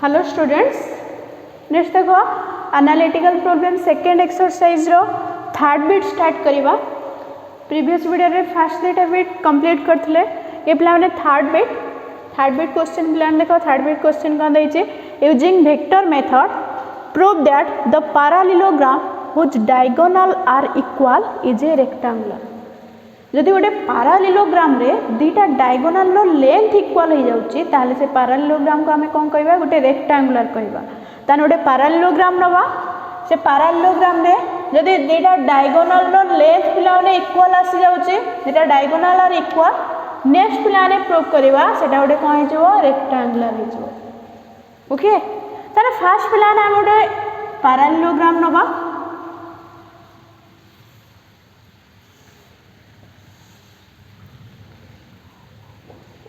Hello students, next देख analytical problem second exercise रो third bit start करवा। Previous video रे फर्स्ट दुईटा बिट कंप्लीट करथिले। ये पिला माने थर्ड बिट क्वेश्चन पिला देख थर्ड बिट क्वेश्चन कौन देछि using vector method prove that the parallelogram which diagonal are equal is a rectangular. जदि गोटे पैरेललोग्राम रे दुईटा डायगोनल रो लेंथ इक्वल हो जाउची ताले से पैरेललोग्राम को हमें कौन कहबा गोटे रेक्टेंगुलर कहबा। ताने गोटे पैरेललोग्राम नबा से पैरेललोग्राम रे जदि दुईटा डायगोनल रो लेंथ पिला ने इक्वल आसी जाउची दुईटा डायगोनल आर इक्वल नेक्स्ट पिला ने प्रूव करबा सेटा गोटे कोन हे जबो रेक्टेंगुलर हे जबो। ओके ताने फर्स्ट पिला ने हम गोटे पैरेललोग्राम नबा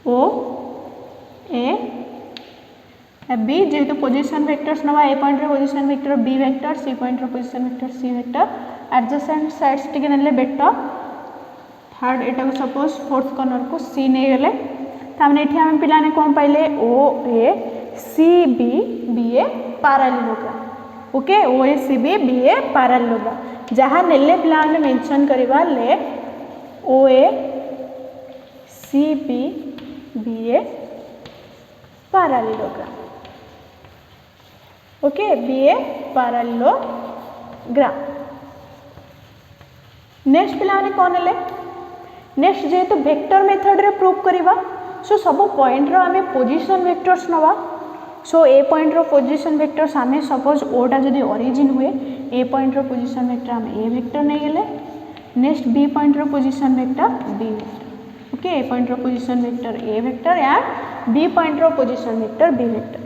ओ ए बी जेहेतु पोजिशन वेक्टर्स नवा ए पॉइंट रे position vector B vector C point रे position vector c vector adjacent sides टिके नेले बेटर थर्ड एटा को सपोज फोर्थ कॉर्नर को सी नै गेले तामने एठी हम पिला ने कोन पाइले O A C B a parallelogram. Okay O A C B a parallelogram जहां नेले पिला ने मेंशन करबा ले O A C B a parallelogram. Okay be a parallelogram. Next पिला ने कोन ले नेक्स्ट जेहेतु वेक्टर मेथड रे प्रूव करबा सो सब पॉइंट रो हमें पोजीशन वेक्टर्स नवा। सो ए पॉइंट रो पोजीशन वेक्टर्स हमें सपोज ओटा जदी ओरिजिन हुए ए पॉइंट रो पोजीशन वेक्टर हम ए वेक्टर नै गेले नेक्स्ट बी पॉइंट रो position vector B vector. Okay A point रो position vector A vector and B point रो position vector B vector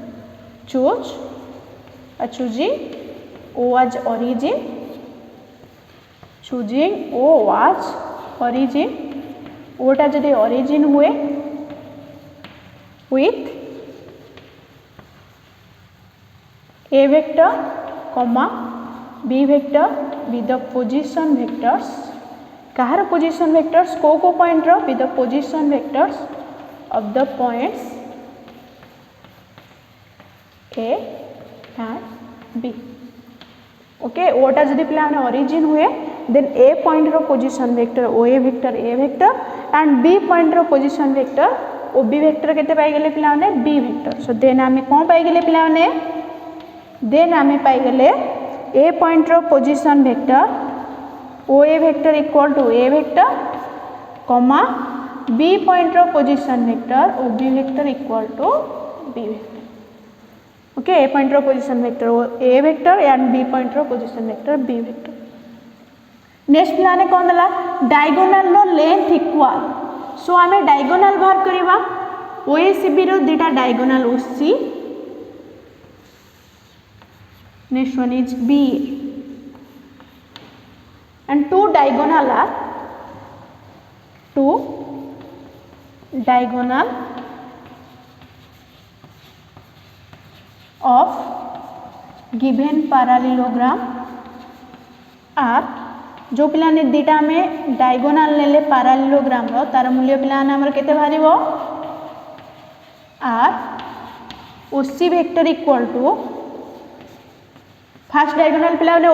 choosing O as origin choosing O as origin ओटा जदि origin हुए with A vector comma B vector with the position vectors कहार position vectors को point रो with the position vectors of the points A and B. Okay ओटा जदि पिला ने ओरिजिन हुए देन ए पॉइंट रो position vector O A vector and B point रो position vector O B vector केते पाई गेले पिला ने बी वेक्टर। सो देन हमें कोन पाई गेले पिला ने देन हमें पाई गेले ए पॉइंट रो position vector O A vector equal to A vector comma B point रो position vector O B vector equal to B vector. Okay A point रो position vector O A vector and B point रो position vector B vector. Next पिला ने कोन दला diagonal रो length equal. So हमें diagonal बाहर करबा ओ ए सी बी रो दुटा diagonal O C next one is B and two diagonal of given parallelogram are जो पिला ने दीटा में डायगोनल नेले पैरेललोग्राम रो तार मूल्य पिला ने हमर केते बाहरिबो आर OC vector equal to first diagonal पिला ने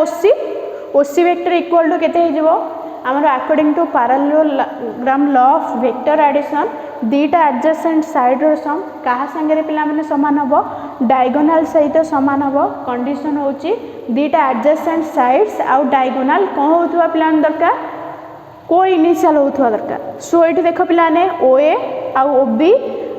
ओसी वेक्टर इक्वल टू केते हिजबो हमर according to parallelogram law of vector addition दीटा एडजेसेंट साइड रो सम कहा संगे पिला माने समान हबो डायगोनल सहित समान हबो। कंडीशन होची दीटा एडजेसेंट साइड्स आउ डायगोनल कोन होथुवा पिला ने दरकार को इनिशियल होथुवा दरकार। सो एठी देखो पिला ने ओए आउ ओबी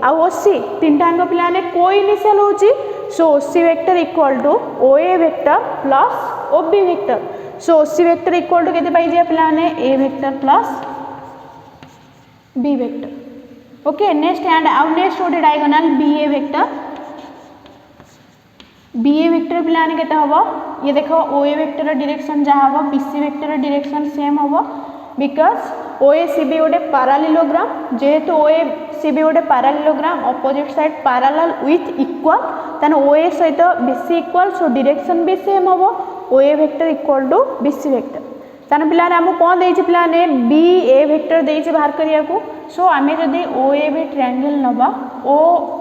आउ ओसी तीनटा अंग पिला ने को इनिशियल होची। So OC vector equal to OA vector plus OB vector. So OC vector equal to केते पाई जे पिला ने ए vector plus B vector. Okay next and आउ नेक्स्ट गोटे डायगोनल बी ए वेक्टर पिला ने केते हबो ये देखो ओ ए वेक्टर डायरेक्शन जा हबो B C vector direction same हबो because O A C B गोटे पैरेललोग्राम जेहेतु ओ ए सी बी गोटे parallelogram opposite side parallel with equal ताने ओ ए सहित B C equal so direction भी same हबो O A vector equal to B C vector. ताने पिला हमको कौन देछि पिला ने बी ए वेक्टर देछि बाहर करिया को। सो आमे जदी ओ ए बी ट्रायंगल नबा O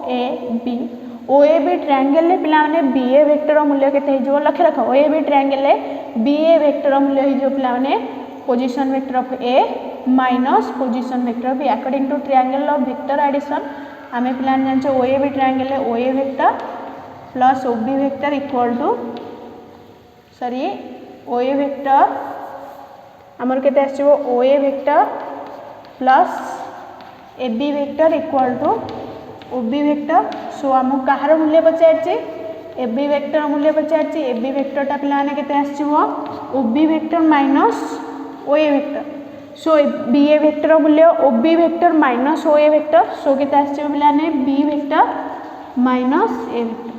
A B O A B triangle रे पिला माने बी ए वेक्टर मूल्य केते हो लक्ष्य रख ओ ए बी ट्रायंगल रे बी ए वेक्टर मूल्य हो पिला माने position vector of A minus position vector of B according to triangle of vector addition आमे पिला जानछे ओ ए बी ट्रायंगल रे O A vector plus O B vector equal to sorry O A vector आमर केते आछिबो O A vector plus A B vector equal to O B vector so आम कहार मूल्य पचारछि ए B vector मूल्य पचारछि A B वेक्टरटा पिला माने केते आछिबो ओ B vector minus O A vector so B A vector मूल्य ओ B vector minus O A vector सो केते आछिबो पिला माने बी वेक्टर माइनस ए वेक्टर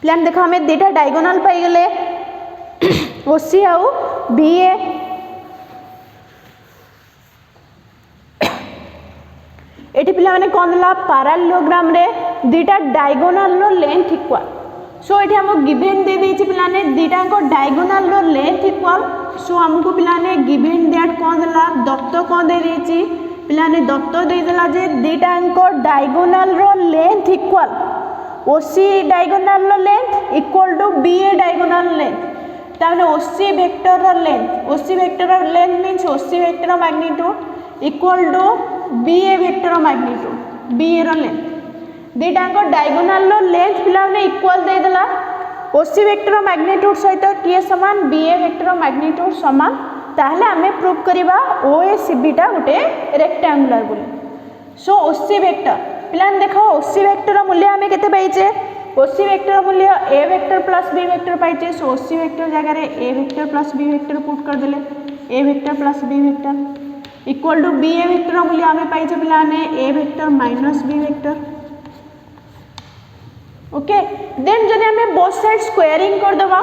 प्लान देखो हमें दुटा डायगोनल पाई गले ओसी आउ बी ए एटी पिला माने कोन दला पैरेललोग्राम रे दुटा डायगोनल रो लेंथ इक्वल सो एटी हम गिवन दे देछि पिला ने दुटा को डायगोनल रो लेंथ इक्वल सो हमको पिला ने गिवन दैट कोन दला दत्त कोन दे देछि पिला ने दत्त दे देला जे दुटा को डायगोनल रो लेंथ इक्वल ओसी डायगोनल रो length equal to B A diagonal length ताने ओसी वेक्टर रो लेंथ ओसी वेक्टर रो length means OC vector magnitude equal to B A vector magnitude B A रो लेंथ दुटा को diagonal रो length पिला ने इक्वल दे देला ओसी वेक्टर मैग्नीट्यूड सहित किए समान बी ए वेक्टर मैग्नीट्यूड समान ताहले हमें प्रूव करिबा ओ ए सी बी टा गोटे रेक्टेंगुलर बोली सो ओसी वेक्टर पिला देखो ओसी वेक्टर मूल्य हमें केते पाइचे ओसी वेक्टर मूल्य ए वेक्टर प्लस बी वेक्टर पाइचे सो ओसी वेक्टर जगह रे a vector plus B vector put कर देले ए vector plus B vector equal to B A vector मूल्य हमें पाइचे पिला ने ए vector minus B vector okay then जदि हमें बोथ साइड स्क्वायरिंग कर देबा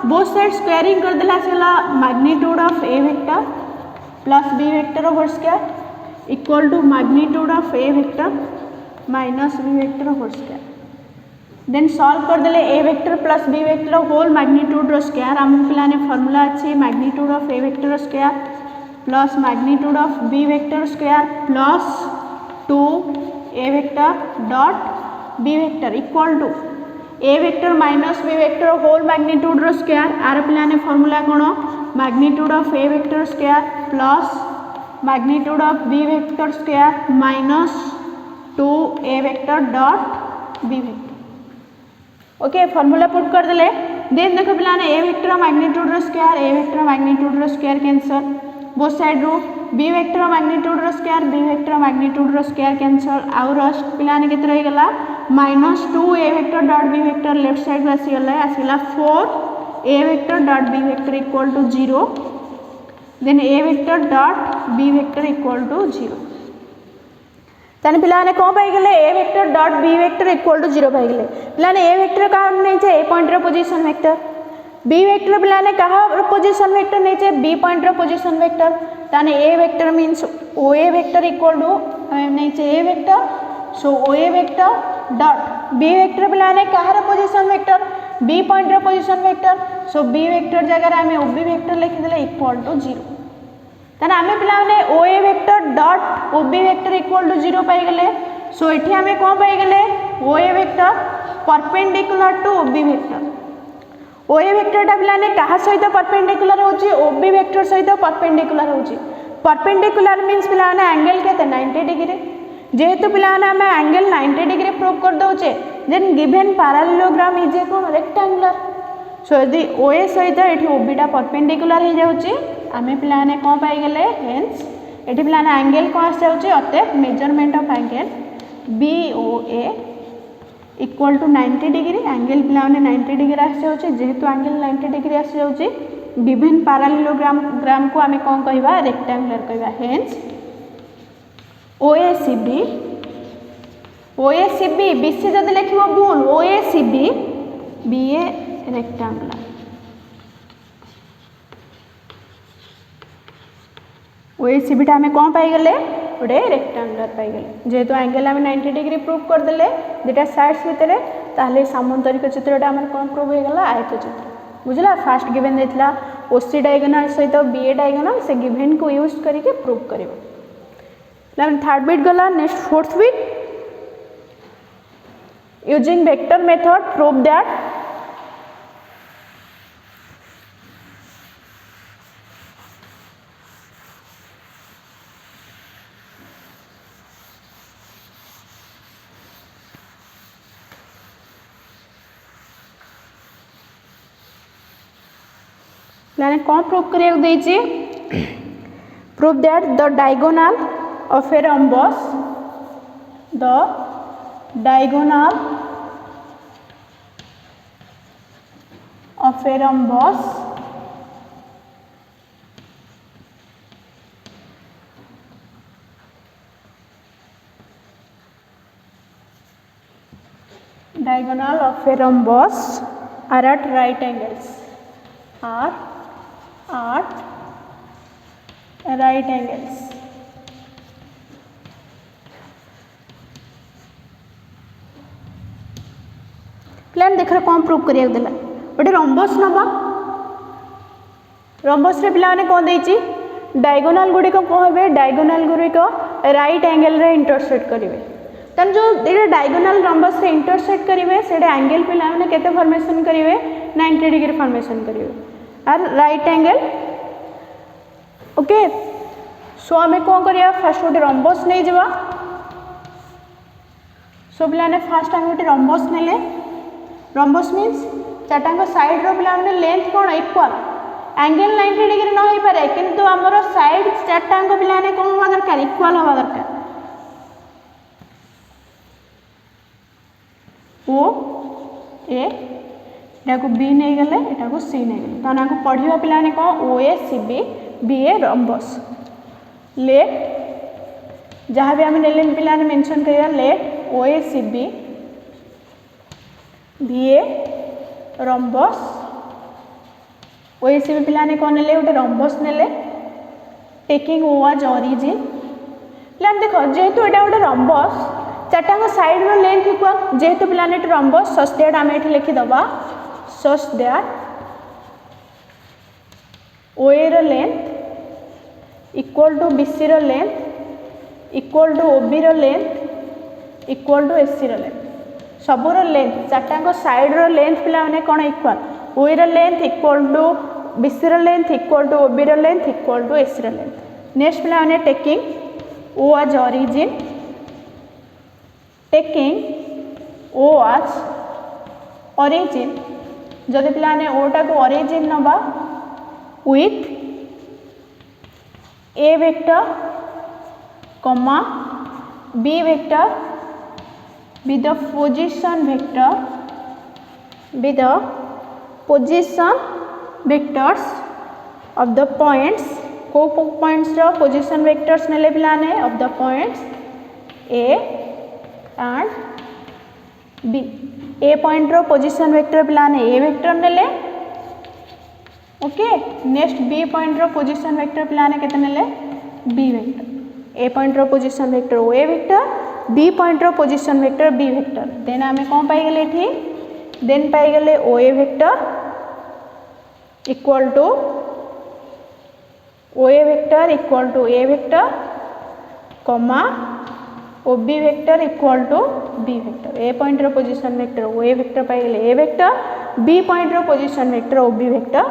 बोथ साइड स्क्वायरिंग कर देला सेला magnitude of A vector plus B vector whole square equal to magnitude of A vector minus B vector whole square then solve कर देले ए vector plus B vector whole magnitude रो square हम पिला ने formula अछि magnitude of A vector square plus magnitude of B vector square plus 2 A vector dot B vector equal to A vector minus B vector whole magnitude रो square आर पिला ने formula कोन magnitude of A vector square plus magnitude of B vector square minus 2 A vector dot B vector okay formula put कर देले then देखो पिला ने ए वेक्टर मैग्नीट्यूड रो स्क्वायर ए वेक्टर मैग्नीट्यूड रो स्क्वायर कैंसल बोथ साइड रो B vector magnitude रो square B vector magnitude रो स्क्वायर कैंसल आउ रस्ट पिला ने केते रही गला minus 2 A vector dot B vector left side आसी गला 4 A vector dot B vector equal to 0 then A vector dot B vector equal to 0 ताने पिला ने कोन पाई गेले A vector dot B vector equal to 0 पाई गेले पिला ने ए वेक्टर का नै छे ए पॉइंट रो पोजीशन वेक्टर बी वेक्टर पिला ने कहा पोजीशन वेक्टर नै छे बी पॉइंट रो पोजीशन वेक्टर ताने A vector means O A vector equal to नै छे A vector so O A vector dot B vector पिला ने कहा रो पोजीशन वेक्टर बी पॉइंट रो position vector so B vector जगह रे हमें ओ बी वेक्टर लिखि देले इक्वल टू 0 ताने हमें पिला ने O A vector dot O B vector equal to 0 पाई गेले सो एठी हमें कोन पाई गेले O A vector perpendicular to O B vector O A vector टा पिला ने कहा सहित परपेंडिकुलर होची ओ बी वेक्टर सहित परपेंडिकुलर होची परपेंडिकुलर मींस पिला ने एंगल केते 90 डिग्री जेहेतु पिला ने हमें एंगल 90 डिग्री प्रूव कर दोचे then given parallelogram is a कोन रेक्टेंगुलर सो यदि ओ ए सहित एठी ओ बी टा परपेंडिकुलर हे जाउची आमे पिला ने कोन पाई गेले हेंस एठी पिला ने एंगल कोन आस जाउची अते measurement of angle B O A equal to 90 degree angle पिला ने 90 डिग्री आस जाउची जेहेतु एंगल 90 डिग्री आस जाउची गिवन पैरेललोग्राम ग्राम को आमे कोन कहबा रेक्टेंगुलर कहबा हेंस ओएसीबी ओएसीबी बीसी जदि लिखिबो भूल ओएसीबी बीए रेक्टेंगुलर ओएसीबी टा हमें कोन पाई गेले गोटे रेक्टेंगुलर पाई गेले जेहेतु एंगल हमें 90 डिग्री प्रूव कर देले दुटा साइड्स भितर ताहले सामांतरिक चित्रटा हमर कोन प्रूव हो गेला आयत चित्र बुझला फास्ट गिवन देथिला ओसी डायगोनल सहित बीए डायगोनल से गिवन को यूज करके प्रूव करिवो थर्ड बिट गला next fourth bit Using vector method, prove that मैंने कौन प्रूव करिया देछि prove that the diagonal of a rhombus are at right angles. Plan देख कौन प्रूव करिया देला गोटे रंबस नबा रंबस रे पिला माने कौन देछि डायगोनाल गुडी को कहबे डायगोनाल गुडी को राइट एंगल रे इंटरसेक्ट करिवे तन जो एटा डायगोनाल रंबस रे इंटरसेक्ट करिवे सेडे एंगल पिला माने केते फॉर्मेशन करिवे 90 डिग्री फॉर्मेशन करिवे आर राइट एंगल ओके सो आमे कौन करिया फर्स्ट गोटे रंबस नै जबा सो पिला ने फर्स्ट आमे गोटे रंबस नेले रंबस मीन्स चारटांग साइड रो पिला माने लेंथ कोन इक्वल एंगल 90 डिग्री न होई पारे किंतु हमरो साइड चारटांग पिला ने कोन होवा दरकार इक्वल होवा दरकार ओ ए एटा को बी नै गेले एटा को सी नै गेले त ना को पढिबा पिला ने को ओ A C B B A rhombus late जहाँ भी आम नेले पिला ने मेंशन करिया late O A C B B A rhombus O A C B पिला ने कौन नेले गोटे रंबस नेले टेकिंग ओ एज ओरिजिन पिला देख जेहेतु एटा गोटे रंबस चारटांग साइड रो लेंथ इक्वल जेहेतु पिला ने रंबस सच दैट आम एठी लिखि दबा सच दैट ओ ए रो length equal to B C रो length equal to O B रो length equal to S C रो लेंथ सबुर लेंथ चारटांग साइड रो लेंथ पिला माने कोन इक्वल ओ रो length equal to B C रो length equal to O B रो length equal to S C रो लेंथ नेक्स्ट पिला माने taking O as origin taking O as origin जदि पिला ने ओटा को ओरिजिन नबा with A vector comma b vector with the position vectors of the points को points रो position vectors नेले पिलाने of the points a and b a point रो position vector पिलाने a vector नेले ओके नेक्स्ट b point रो position vector पिलाने केते नेले b vector ए पॉइंट रो position vector O A vector B point रो position vector B vector then आमे कोन पाई गेले एठी देन पाई गेले O A vector equal to O A vector comma O B vector equal to B vector A point रो position vector O A vector पाई गेले ए वेक्टर बी पॉइंट रो position vector O B vector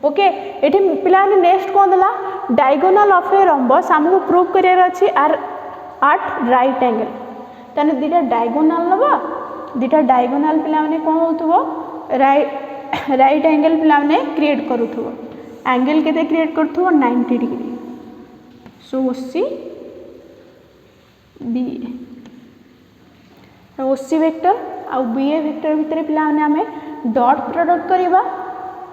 okay एठी पिला ने next कोन दला diagonal of a rhombus हमको प्रूव करियर अछि आर एट राइट एंगल तने दिटा डायगोनल नबा दिटा डायगोनल पिला माने कोन होतबो राइट एंगल पिला माने क्रिएट करूथबो एंगल केते क्रिएट करथबो 90 डिग्री सो ओसी बी ओसी वेक्टर आ बी ए वेक्टर भितर पिला माने हमें डॉट प्रोडक्ट करबा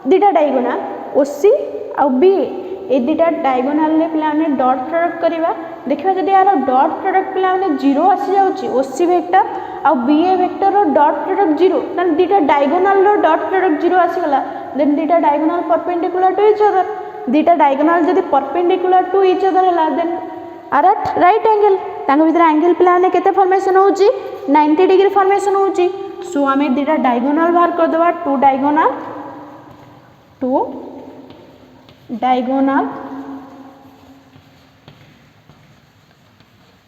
दिटा डायगोनल ओसी आ बी ए दुटा डायगोनाल ने पिला ने डॉट प्रोडक्ट करवा देखा जब यार डॉट प्रोडक्ट पिला ने जीरो आसी जाउची ओसी वेक्टर आ बी ए वेक्टर रो डॉट प्रोडक्ट जीरो ना दुटा डायगोनाल रो डॉट प्रोडक्ट जीरो आसी गला देन दुटा diagonal perpendicular to each other दुटा डायगोनाल जदी परपेंडिकुलर टू ईच अदर हला then are at right angle तांग भीतर एंगल पिला ने केते फॉर्मेशन होउची 90 डिग्री फॉर्मेशन होउची सो हमें दुटा डायगोनाल बाहर कर देबा two diagonal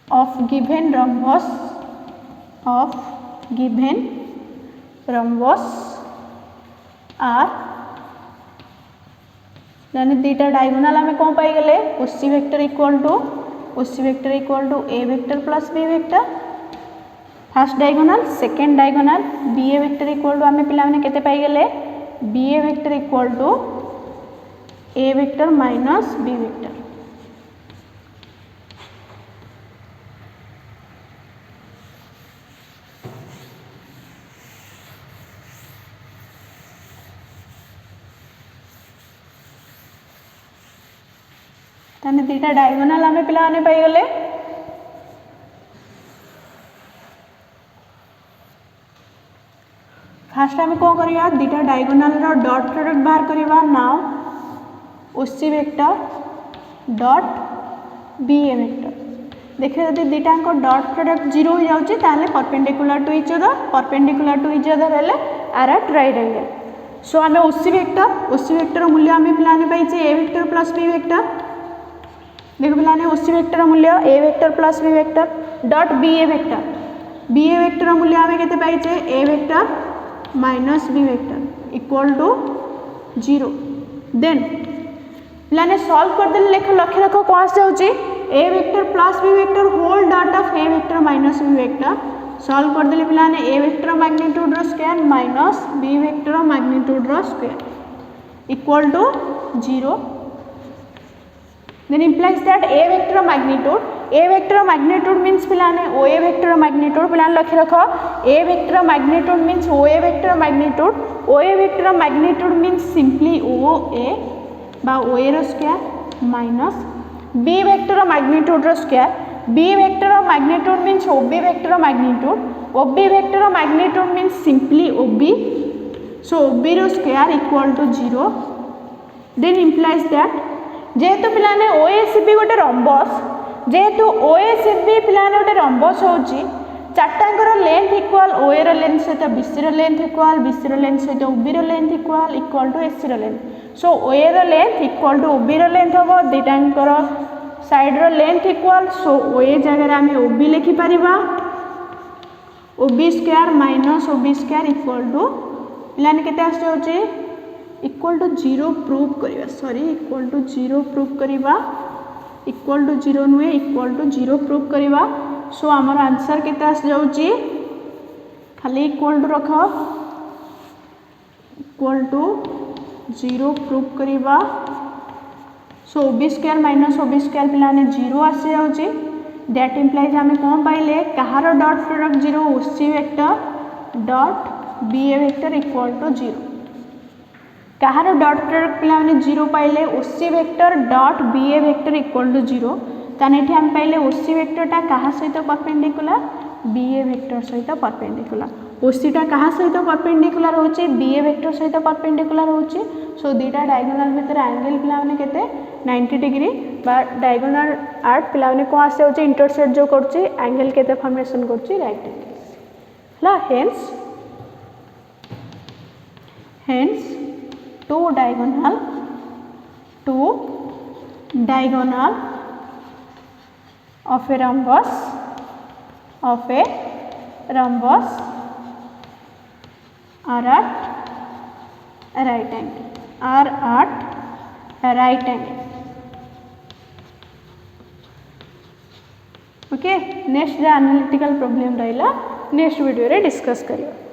of given rhombus given rhombus are यानी दुईटा डायगोनाल आम कौन पाईगले OC vector equal to A vector plus B vector first diagonal second diagonal B A vector equal to आम पे केते पाईगले B A vector equal to A vector minus B vector ताने दुईटा डायगोनाल आम पे पाईगले फास्ट आम कौन करवा दुईटा डायगोनाल डॉट प्रोडक्ट बाहर करवा now OC vector dot B A vector देखिए जब दुईटा डॉट प्रोडक्ट जीरो हो जाऊँगी परपेंडिकुलर टू इच अदर हेल्ले are at right angle so आम ओसी वेक्टर मूल्य आम पे पाइचे A vector plus B vector देखो पे ओसी वेक्टर मूल्य ए vector plus B vector dot B A vector मूल्य आम के पाइचे A vector minus B vector equal to 0 then पे सॉल्व करदे लक्ष्य रख कौन आस A vector plus B vector whole dot of A vector minus B vector solve करदे पे A vector magnitude square minus B vector magnitude square equal to 0 then implies that a vector magnitude means पिलाने o a vector magnitude पिलाने लखे रखो a vector magnitude means o a vector magnitude means simply o a बा o a रो square minus b vector magnitude रो square b vector magnitude means o b vector magnitude means simply o b so o b रो square equal to 0 then implies that जेहेतु पिलाने ओएसीबी गोटे rhombus जेहेतु ओएसीबी पिलाने गोटे रंबस होची चारटांकर लेंथ इक्वल ओए रो लेंथ सहित बीसी रो लेंथ इक्वल बीसी रो लेंथ सहित ओबी रो लेंथ इक्वल टू एसी रो लेंथ सो ओए रो लेंथ इक्वल टू ओबी रो लेंथ होबो दुईटांकर साइड रो लेंथ इक्वल सो ओए जगह आम ओबी लिखि परिबा OB square minus OB square equal to पिलाने केते आस जाउची इक्वल टू 0 प्रूव करिवा सॉरी इक्वल टू 0 प्रूव करिवा इक्वल टू 0 नुहे इक्वल टू 0 प्रूव करिवा सो आमर आंसर केते आस जाउची खाली इक्वल टू रख इक्वल टू 0 प्रूव करिवा so OB square minus OB square पिलाने 0 आसी जाउची दैट इंप्लाइज आमे कोन पाइले कहार dot product 0 OC vector dot B A vector equal to 0 कहार डॉट प्रोडक्ट पे 0 पाइले OC vector dot B A vector equal to 0 ताने आम पाइले ओसी वेक्टरटा क्या सहित परपेंडिकुलर बी ए वेक्टर सहित परपेंडिकुलर ओसीटा क्या सहित परपेंडिकुलर होची बी ए वेक्टर सहित परपेंडिकुलर होची सो दुईटा डायगोनाल भितर एंगल पिलाने केते 90 डिग्री बा डायगोनाल आर्ट पिलाने कौन आसे होची इंटरसेक्ट जो करची एंगल केते फॉर्मेशन करची राइट एंगल हला hence two diagonal of a rhombus are at right angle okay next the analytical problem रहिला नेक्स्ट वीडियो रे डिस्कस करियो।